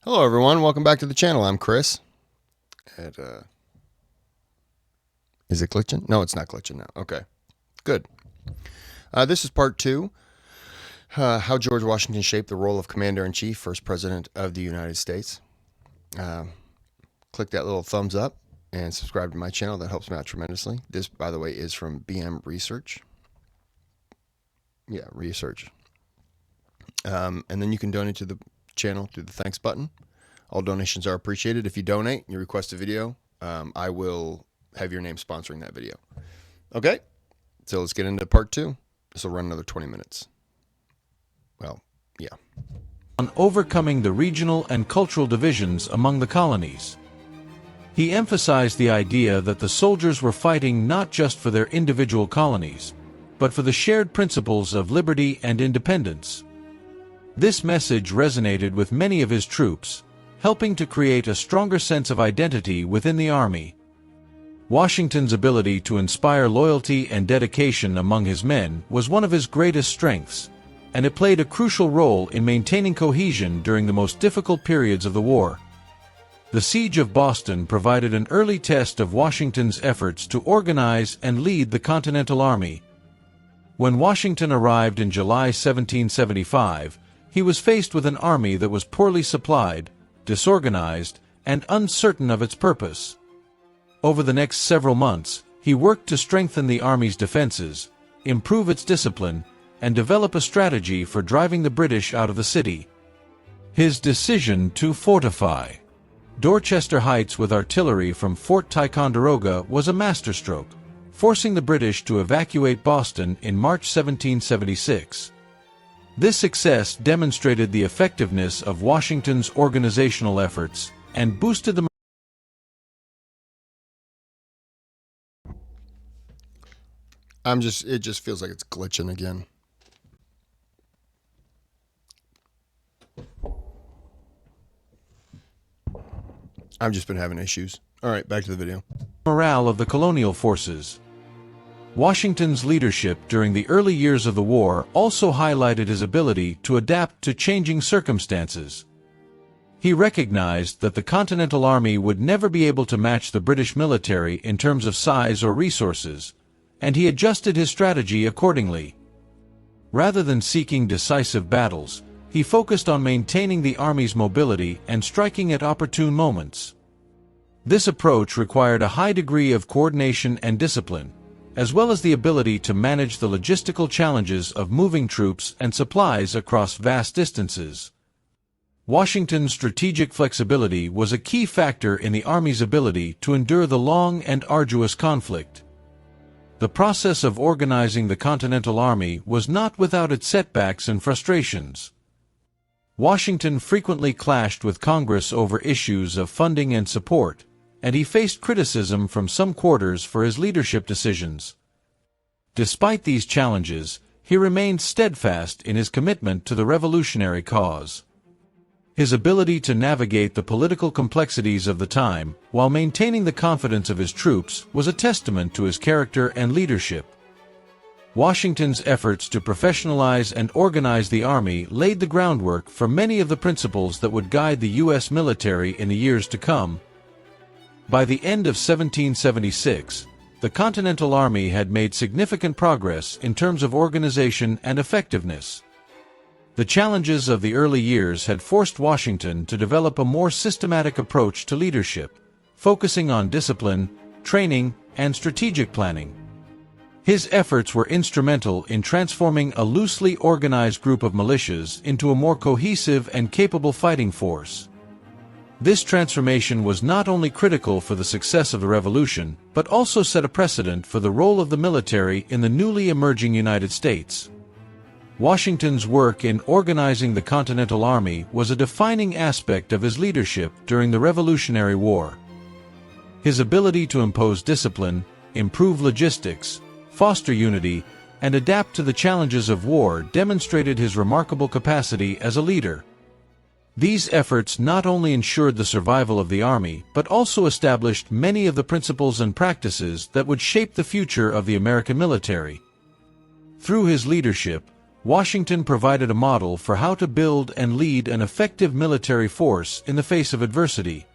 Hello everyone, welcome back to the channel. I'm Kris. Is it glitching? No, it's not glitching now. Okay, good. This is part two. How George Washington shaped the role of Commander-in-Chief, first President of the United States. Click that little thumbs up and subscribe to my channel. That helps me out tremendously. This, by the way, is from BM Research. Yeah, research. And then you can donate to the channel through the thanks button. All donations are appreciated. If you donate and you request a video, I will have your name sponsoring that video. Okay, so let's get into part two. This will run another 20 minutes. Well, yeah. On overcoming the regional and cultural divisions among the colonies. He emphasized the idea that the soldiers were fighting not just for their individual colonies, but for the shared principles of liberty and independence. This message resonated with many of his troops, helping to create a stronger sense of identity within the army. Washington's ability to inspire loyalty and dedication among his men was one of his greatest strengths, and it played a crucial role in maintaining cohesion during the most difficult periods of the war. The Siege of Boston provided an early test of Washington's efforts to organize and lead the Continental Army. When Washington arrived in July 1775, he was faced with an army that was poorly supplied, disorganized, and uncertain of its purpose. Over the next several months, he worked to strengthen the army's defenses, improve its discipline, and develop a strategy for driving the British out of the city. His decision to fortify Dorchester Heights with artillery from Fort Ticonderoga was a masterstroke, forcing the British to evacuate Boston in March 1776. This success demonstrated the effectiveness of Washington's organizational efforts and boosted the It just feels like it's glitching again. I've just been having issues. All right, back to the video. morale of the colonial forces. Washington's leadership during the early years of the war also highlighted his ability to adapt to changing circumstances. He recognized that the Continental Army would never be able to match the British military in terms of size or resources, and he adjusted his strategy accordingly. Rather than seeking decisive battles, he focused on maintaining the army's mobility and striking at opportune moments. This approach required a high degree of coordination and discipline, as well as the ability to manage the logistical challenges of moving troops and supplies across vast distances. Washington's strategic flexibility was a key factor in the Army's ability to endure the long and arduous conflict. The process of organizing the Continental Army was not without its setbacks and frustrations. Washington frequently clashed with Congress over issues of funding and support, and he faced criticism from some quarters for his leadership decisions. Despite these challenges, he remained steadfast in his commitment to the revolutionary cause. His ability to navigate the political complexities of the time while maintaining the confidence of his troops was a testament to his character and leadership. Washington's efforts to professionalize and organize the army laid the groundwork for many of the principles that would guide the U.S. military in the years to come. By the end of 1776, the Continental Army had made significant progress in terms of organization and effectiveness. The challenges of the early years had forced Washington to develop a more systematic approach to leadership, focusing on discipline, training, and strategic planning. His efforts were instrumental in transforming a loosely organized group of militias into a more cohesive and capable fighting force. This transformation was not only critical for the success of the Revolution, but also set a precedent for the role of the military in the newly emerging United States. Washington's work in organizing the Continental Army was a defining aspect of his leadership during the Revolutionary War. His ability to impose discipline, improve logistics, foster unity, and adapt to the challenges of war demonstrated his remarkable capacity as a leader. These efforts not only ensured the survival of the Army, but also established many of the principles and practices that would shape the future of the American military. Through his leadership, Washington provided a model for how to build and lead an effective military force in the face of adversity.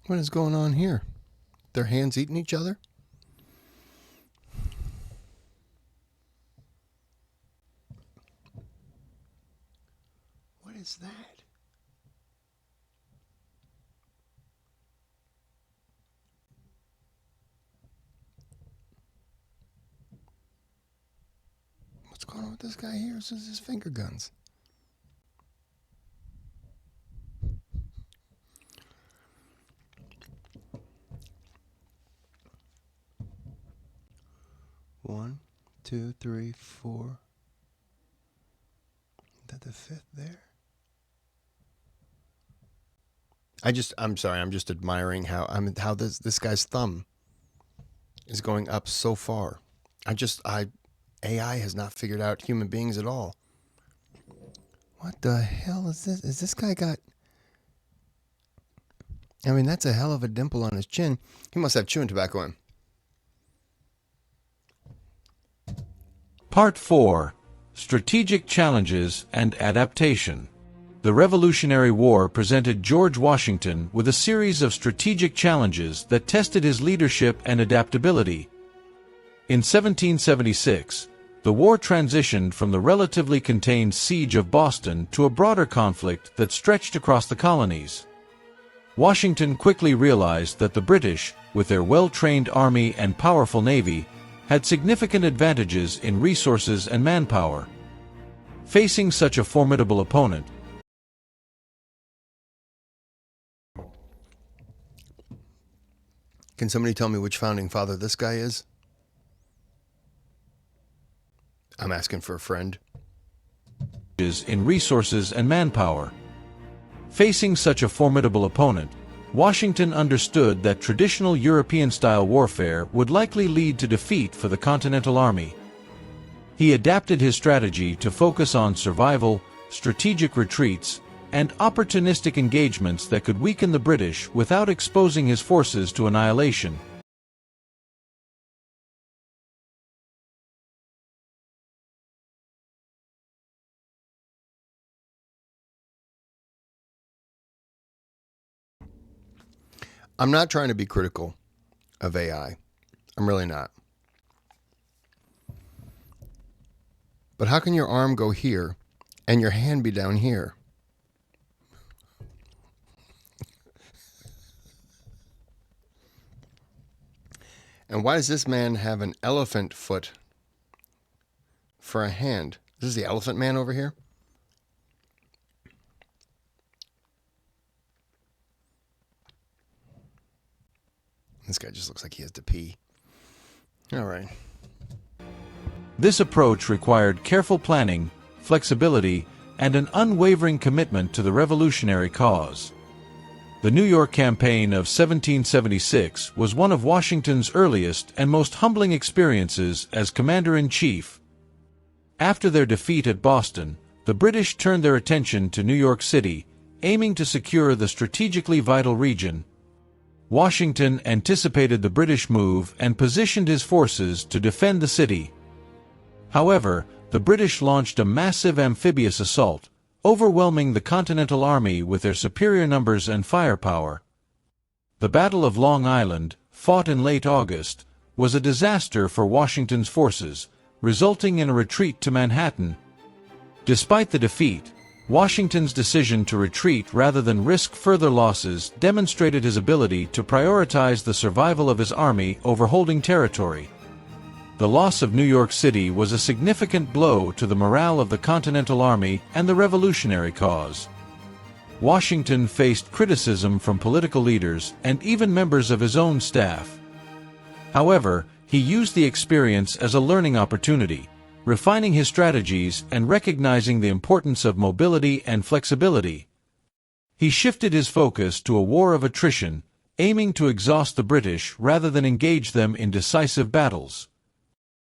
What is going on here? Their hands eating each other? What is that? What's going on with this guy here? This is his finger guns. One, two, three, four. Is that the fifth there? I'm sorry, I'm just admiring how this guy's thumb is going up so far. AI has not figured out human beings at all. What the hell is this? Is this guy got... I mean, that's a hell of a dimple on his chin. He must have chewing tobacco in. Part 4. Strategic Challenges and Adaptation. The Revolutionary War presented George Washington with a series of strategic challenges that tested his leadership and adaptability. In 1776, the war transitioned from the relatively contained siege of Boston to a broader conflict that stretched across the colonies. Washington quickly realized that the British, with their well-trained army and powerful navy, had significant advantages in resources and manpower. Facing such a formidable opponent, Can somebody tell me which founding father this guy is? I'm asking for a friend. In resources and manpower. Facing such a formidable opponent, Washington understood that traditional European-style warfare would likely lead to defeat for the Continental Army. He adapted his strategy to focus on survival, strategic retreats, and opportunistic engagements that could weaken the British without exposing his forces to annihilation. I'm not trying to be critical of AI. I'm really not. But how can your arm go here and your hand be down here? And why does this man have an elephant foot for a hand? This is the elephant man over here? This guy just looks like he has to pee. All right. This approach required careful planning, flexibility, and an unwavering commitment to the revolutionary cause. The New York Campaign of 1776 was one of Washington's earliest and most humbling experiences as commander-in-chief. After their defeat at Boston, the British turned their attention to New York City, aiming to secure the strategically vital region. Washington anticipated the British move and positioned his forces to defend the city. However, the British launched a massive amphibious assault, overwhelming the Continental Army with their superior numbers and firepower. The Battle of Long Island, fought in late August, was a disaster for Washington's forces, resulting in a retreat to Manhattan. Despite the defeat, Washington's decision to retreat rather than risk further losses demonstrated his ability to prioritize the survival of his army over holding territory. The loss of New York City was a significant blow to the morale of the Continental Army and the revolutionary cause. Washington faced criticism from political leaders and even members of his own staff. However, he used the experience as a learning opportunity, refining his strategies and recognizing the importance of mobility and flexibility. He shifted his focus to a war of attrition, aiming to exhaust the British rather than engage them in decisive battles.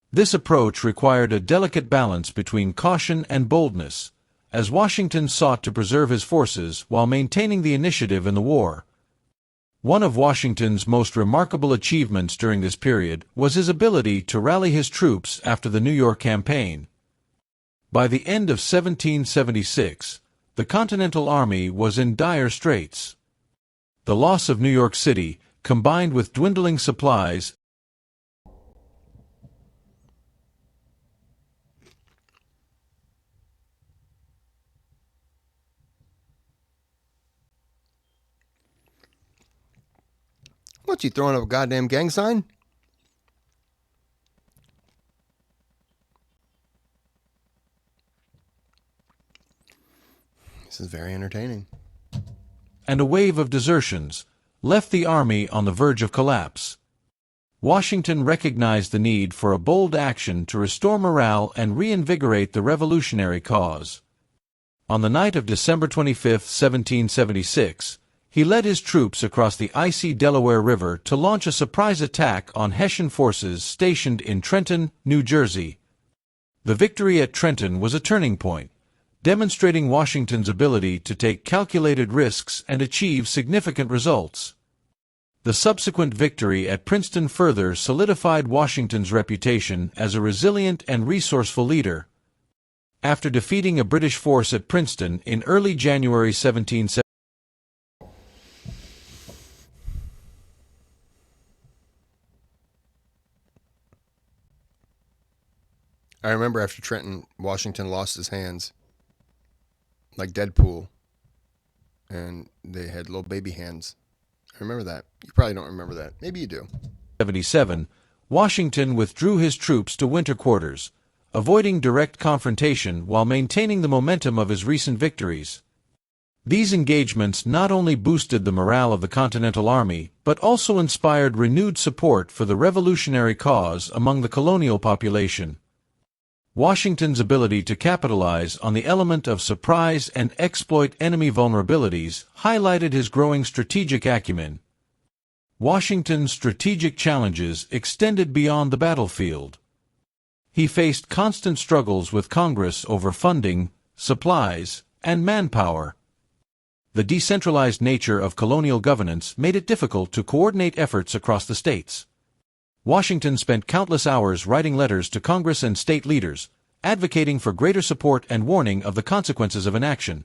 This approach required a delicate balance between caution and boldness, as Washington sought to preserve his forces while maintaining the initiative in the war. One of Washington's most remarkable achievements during this period was his ability to rally his troops after the New York campaign. By the end of 1776, the Continental Army was in dire straits. The loss of New York City, combined with dwindling supplies, What, you throwing up a goddamn gang sign? This is very entertaining. and a wave of desertions, left the army on the verge of collapse. Washington recognized the need for a bold action to restore morale and reinvigorate the revolutionary cause. On the night of December 25, 1776, he led his troops across the icy Delaware River to launch a surprise attack on Hessian forces stationed in Trenton, New Jersey. The victory at Trenton was a turning point, demonstrating Washington's ability to take calculated risks and achieve significant results. The subsequent victory at Princeton further solidified Washington's reputation as a resilient and resourceful leader. After defeating a British force at Princeton in early January 1776, I remember after Trenton, Washington lost his hands, like Deadpool, and they had little baby hands. I remember that. You probably don't remember that. Maybe you do. 77, Washington withdrew his troops to winter quarters, avoiding direct confrontation while maintaining the momentum of his recent victories. These engagements not only boosted the morale of the Continental Army, but also inspired renewed support for the revolutionary cause among the colonial population. Washington's ability to capitalize on the element of surprise and exploit enemy vulnerabilities highlighted his growing strategic acumen. Washington's strategic challenges extended beyond the battlefield. He faced constant struggles with Congress over funding, supplies, and manpower. The decentralized nature of colonial governance made it difficult to coordinate efforts across the states. Washington spent countless hours writing letters to Congress and state leaders, advocating for greater support and warning of the consequences of inaction.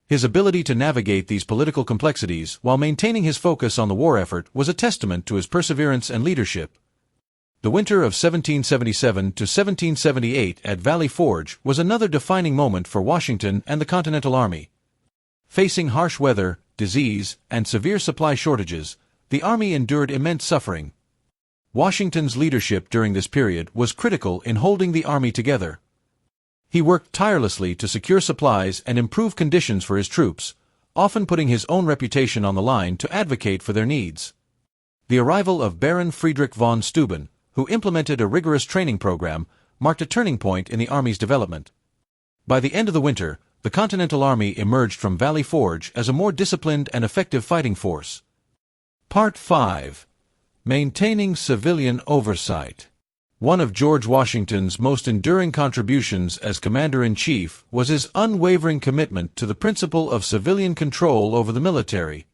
His ability to navigate these political complexities while maintaining his focus on the war effort was a testament to his perseverance and leadership. The winter of 1777 to 1778 at Valley Forge was another defining moment for Washington and the Continental Army. Facing harsh weather, disease, and severe supply shortages, the Army endured immense suffering. Washington's leadership during this period was critical in holding the Army together. He worked tirelessly to secure supplies and improve conditions for his troops, often putting his own reputation on the line to advocate for their needs. The arrival of Baron Friedrich von Steuben, who implemented a rigorous training program, marked a turning point in the Army's development. By the end of the winter, the Continental Army emerged from Valley Forge as a more disciplined and effective fighting force. Part 5. Maintaining Civilian Oversight. One of George Washington's most enduring contributions as Commander-in-Chief was his unwavering commitment to the principle of civilian control over the military.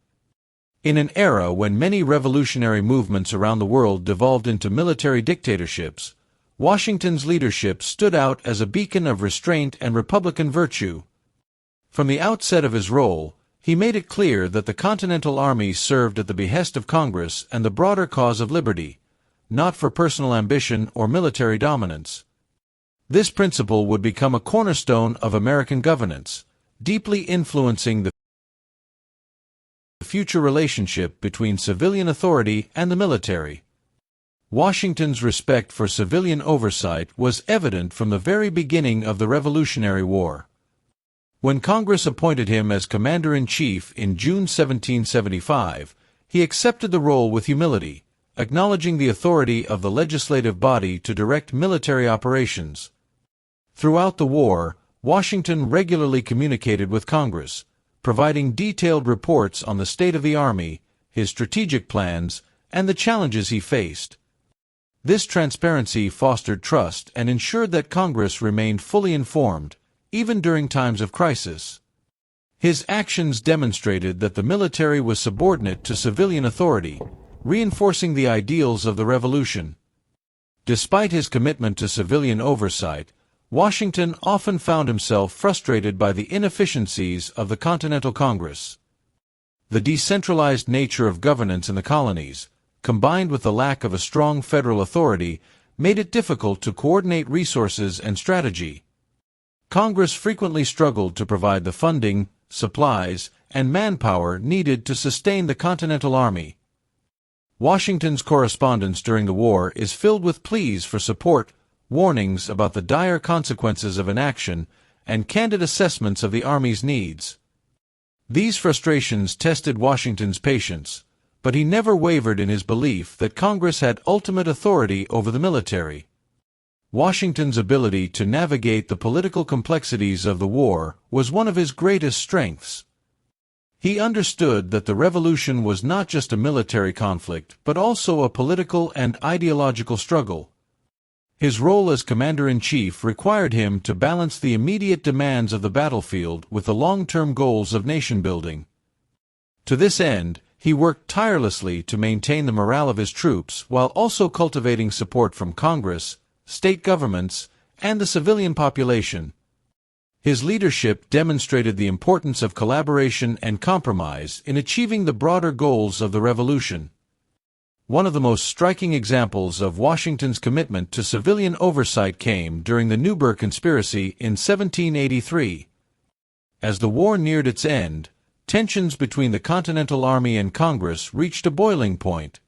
In an era when many revolutionary movements around the world devolved into military dictatorships, Washington's leadership stood out as a beacon of restraint and Republican virtue. From the outset of his role, he made it clear that the Continental Army served at the behest of Congress and the broader cause of liberty, not for personal ambition or military dominance. This principle would become a cornerstone of American governance, deeply influencing the future relationship between civilian authority and the military. Washington's respect for civilian oversight was evident from the very beginning of the Revolutionary War. When Congress appointed him as Commander-in-Chief in June 1775, he accepted the role with humility, acknowledging the authority of the legislative body to direct military operations. Throughout the war, Washington regularly communicated with Congress, providing detailed reports on the state of the Army, his strategic plans, and the challenges he faced. This transparency fostered trust and ensured that Congress remained fully informed, even during times of crisis. His actions demonstrated that the military was subordinate to civilian authority, reinforcing the ideals of the revolution. Despite his commitment to civilian oversight, Washington often found himself frustrated by the inefficiencies of the Continental Congress. The decentralized nature of governance in the colonies, combined with the lack of a strong federal authority, made it difficult to coordinate resources and strategy. Congress frequently struggled to provide the funding, supplies, and manpower needed to sustain the Continental Army. Washington's correspondence during the war is filled with pleas for support, warnings about the dire consequences of inaction, and candid assessments of the Army's needs. These frustrations tested Washington's patience, but he never wavered in his belief that Congress had ultimate authority over the military. Washington's ability to navigate the political complexities of the war was one of his greatest strengths. He understood that the revolution was not just a military conflict, but also a political and ideological struggle. His role as commander-in-chief required him to balance the immediate demands of the battlefield with the long-term goals of nation-building. To this end, he worked tirelessly to maintain the morale of his troops while also cultivating support from Congress, state governments, and the civilian population. His leadership demonstrated the importance of collaboration and compromise in achieving the broader goals of the revolution. One of the most striking examples of Washington's commitment to civilian oversight came during the Newburgh Conspiracy in 1783. As the war neared its end, tensions between the Continental Army and Congress reached a boiling point.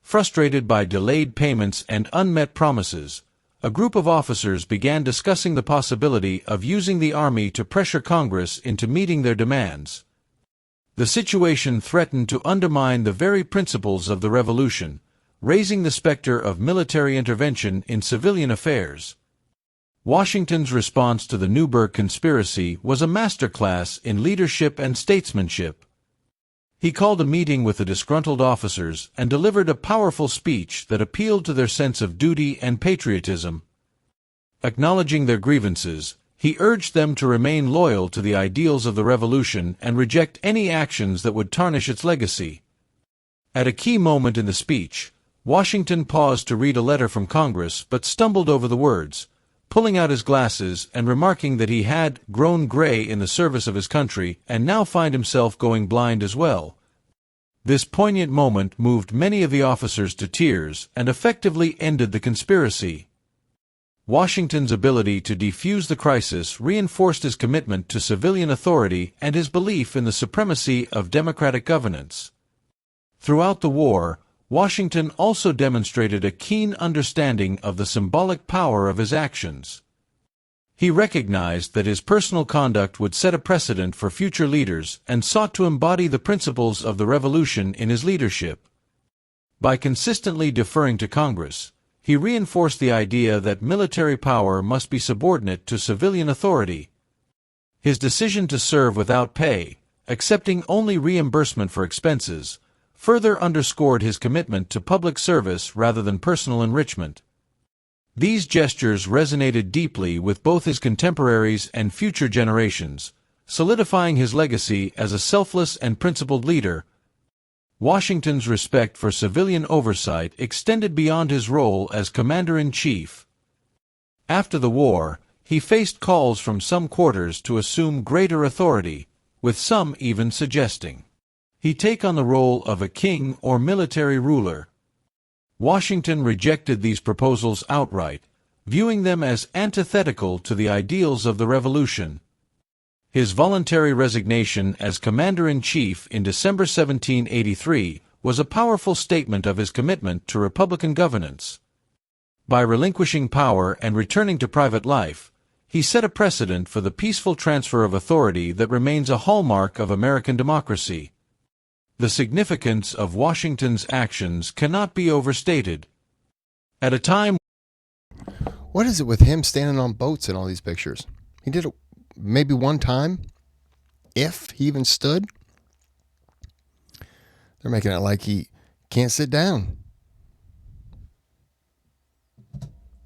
Frustrated by delayed payments and unmet promises, a group of officers began discussing the possibility of using the Army to pressure Congress into meeting their demands. The situation threatened to undermine the very principles of the revolution, raising the specter of military intervention in civilian affairs. Washington's response to the Newburgh Conspiracy was a masterclass in leadership and statesmanship. He called a meeting with the disgruntled officers and delivered a powerful speech that appealed to their sense of duty and patriotism. Acknowledging their grievances, he urged them to remain loyal to the ideals of the revolution and reject any actions that would tarnish its legacy. At a key moment in the speech, Washington paused to read a letter from Congress but stumbled over the words, pulling out his glasses and remarking that he had grown gray in the service of his country and now find himself going blind as well. This poignant moment moved many of the officers to tears and effectively ended the conspiracy. Washington's ability to defuse the crisis reinforced his commitment to civilian authority and his belief in the supremacy of democratic governance. Throughout the war, Washington also demonstrated a keen understanding of the symbolic power of his actions. He recognized that his personal conduct would set a precedent for future leaders and sought to embody the principles of the revolution in his leadership. By consistently deferring to Congress, he reinforced the idea that military power must be subordinate to civilian authority. His decision to serve without pay, accepting only reimbursement for expenses, further underscored his commitment to public service rather than personal enrichment. These gestures resonated deeply with both his contemporaries and future generations, solidifying his legacy as a selfless and principled leader. Washington's respect for civilian oversight extended beyond his role as commander-in-chief. After the war, he faced calls from some quarters to assume greater authority, with some even suggesting he take on the role of a king or military ruler. Washington rejected these proposals outright, viewing them as antithetical to the ideals of the revolution. His voluntary resignation as commander-in-chief in December 1783 was a powerful statement of his commitment to Republican governance. By relinquishing power and returning to private life, he set a precedent for the peaceful transfer of authority that remains a hallmark of American democracy. The significance of Washington's actions cannot be overstated. At a time, What is it with him standing on boats in all these pictures? He did it maybe one time, if he even stood. They're making it like he can't sit down.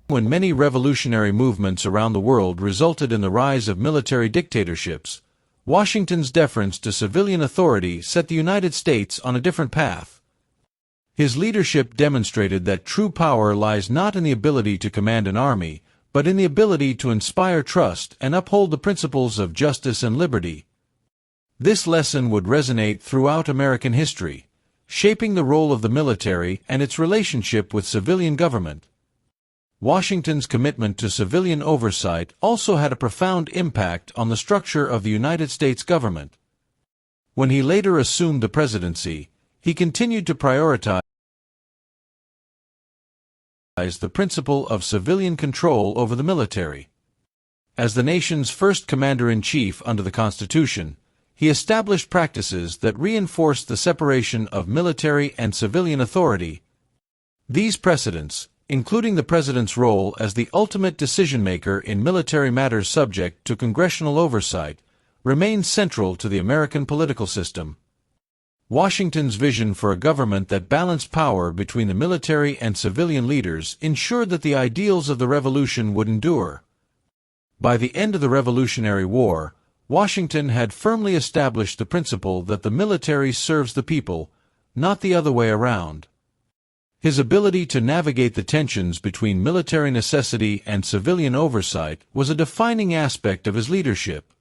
when many revolutionary movements around the world resulted in the rise of military dictatorships, Washington's deference to civilian authority set the United States on a different path. His leadership demonstrated that true power lies not in the ability to command an army, but in the ability to inspire trust and uphold the principles of justice and liberty. This lesson would resonate throughout American history, shaping the role of the military and its relationship with civilian government. Washington's commitment to civilian oversight also had a profound impact on the structure of the United States government. When he later assumed the presidency, he continued to prioritize the principle of civilian control over the military. As the nation's first commander-in-chief under the Constitution, he established practices that reinforced the separation of military and civilian authority. These precedents, including the president's role as the ultimate decision-maker in military matters subject to congressional oversight, remain central to the American political system. Washington's vision for a government that balanced power between the military and civilian leaders ensured that the ideals of the Revolution would endure. By the end of the Revolutionary War, Washington had firmly established the principle that the military serves the people, not the other way around. His ability to navigate the tensions between military necessity and civilian oversight was a defining aspect of his leadership.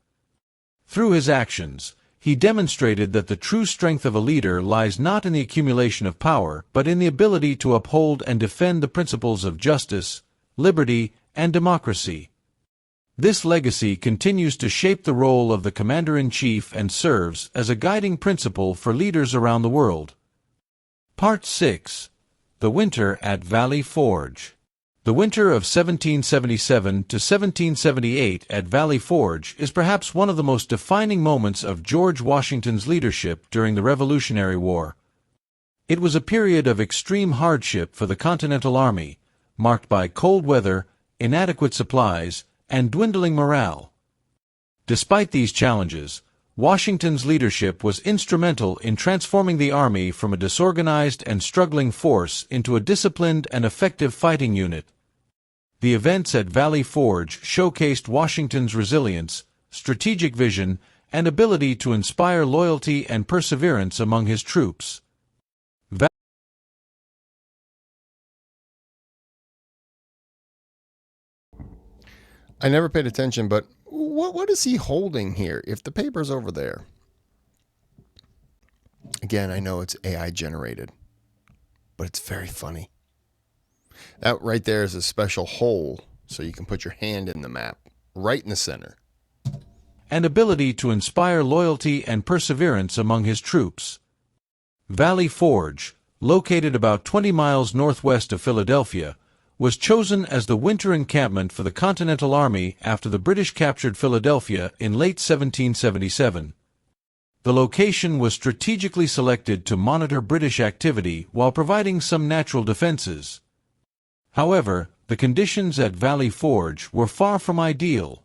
Through his actions, he demonstrated that the true strength of a leader lies not in the accumulation of power, but in the ability to uphold and defend the principles of justice, liberty, and democracy. This legacy continues to shape the role of the Commander-in-Chief and serves as a guiding principle for leaders around the world. Part 6. The Winter at Valley Forge. The winter of 1777 to 1778 at Valley Forge is perhaps one of the most defining moments of George Washington's leadership during the Revolutionary War. It was a period of extreme hardship for the Continental Army, marked by cold weather, inadequate supplies, and dwindling morale. Despite these challenges, Washington's leadership was instrumental in transforming the Army from a disorganized and struggling force into a disciplined and effective fighting unit. The events at Valley Forge showcased Washington's resilience, strategic vision, and ability to inspire loyalty and perseverance among his troops. I never paid attention, but what is he holding here if the paper's over there? Again, I know it's AI generated, but it's very funny. That right there is a special hole so you can put your hand in the map, right in the center. And ability to inspire loyalty and perseverance among his troops. Valley Forge, located about 20 miles northwest of Philadelphia, was chosen as the winter encampment for the Continental Army after the British captured Philadelphia in late 1777. The location was strategically selected to monitor British activity while providing some natural defenses. However, the conditions at Valley Forge were far from ideal.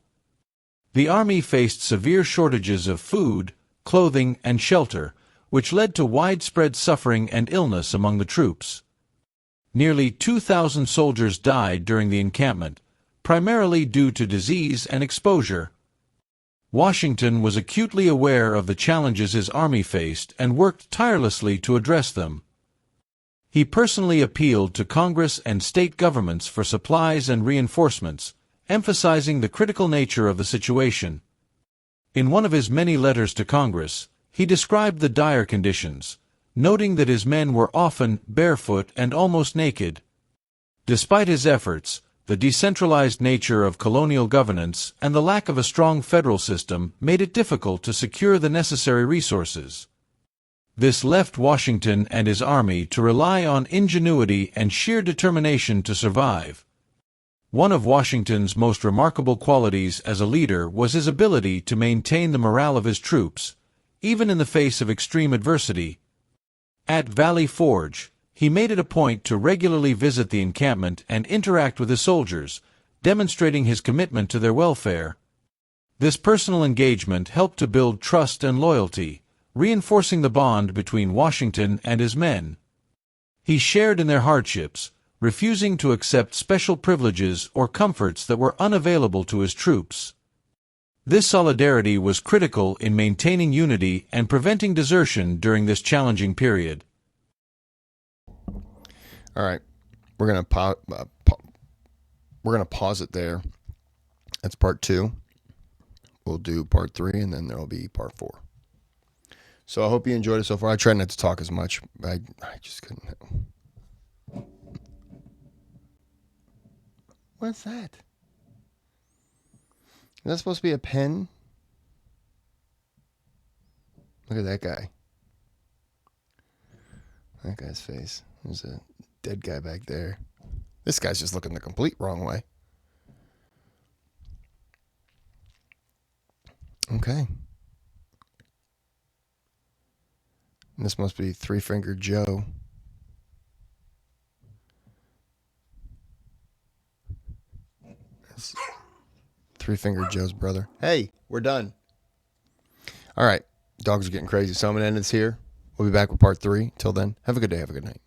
The Army faced severe shortages of food, clothing, and shelter, which led to widespread suffering and illness among the troops. Nearly 2,000 soldiers died during the encampment, primarily due to disease and exposure. Washington was acutely aware of the challenges his army faced and worked tirelessly to address them. He personally appealed to Congress and state governments for supplies and reinforcements, emphasizing the critical nature of the situation. In one of his many letters to Congress, he described the dire conditions, noting that his men were often barefoot and almost naked. Despite his efforts, the decentralized nature of colonial governance and the lack of a strong federal system made it difficult to secure the necessary resources. This left Washington and his army to rely on ingenuity and sheer determination to survive. One of Washington's most remarkable qualities as a leader was his ability to maintain the morale of his troops, even in the face of extreme adversity. At Valley Forge, he made it a point to regularly visit the encampment and interact with his soldiers, demonstrating his commitment to their welfare. This personal engagement helped to build trust and loyalty, reinforcing the bond between Washington and his men. He shared in their hardships, refusing to accept special privileges or comforts that were unavailable to his troops. This solidarity was critical in maintaining unity and preventing desertion during this challenging period. All right, we're gonna pause it there. That's part 2. We'll do part 3, and then there'll be part 4. So I hope you enjoyed it so far. I tried not to talk as much. I just couldn't. What's that? Is that supposed to be a pen? Look at that guy. That guy's face. There's a dead guy back there. This guy's just looking the complete wrong way. Okay. And this must be Three-Fingered Joe. That's Three-Fingered Joe's brother. Hey, we're done. All right. Dogs are getting crazy. So I'm going to end this here. We'll be back with part 3. Till then, have a good day. Have a good night.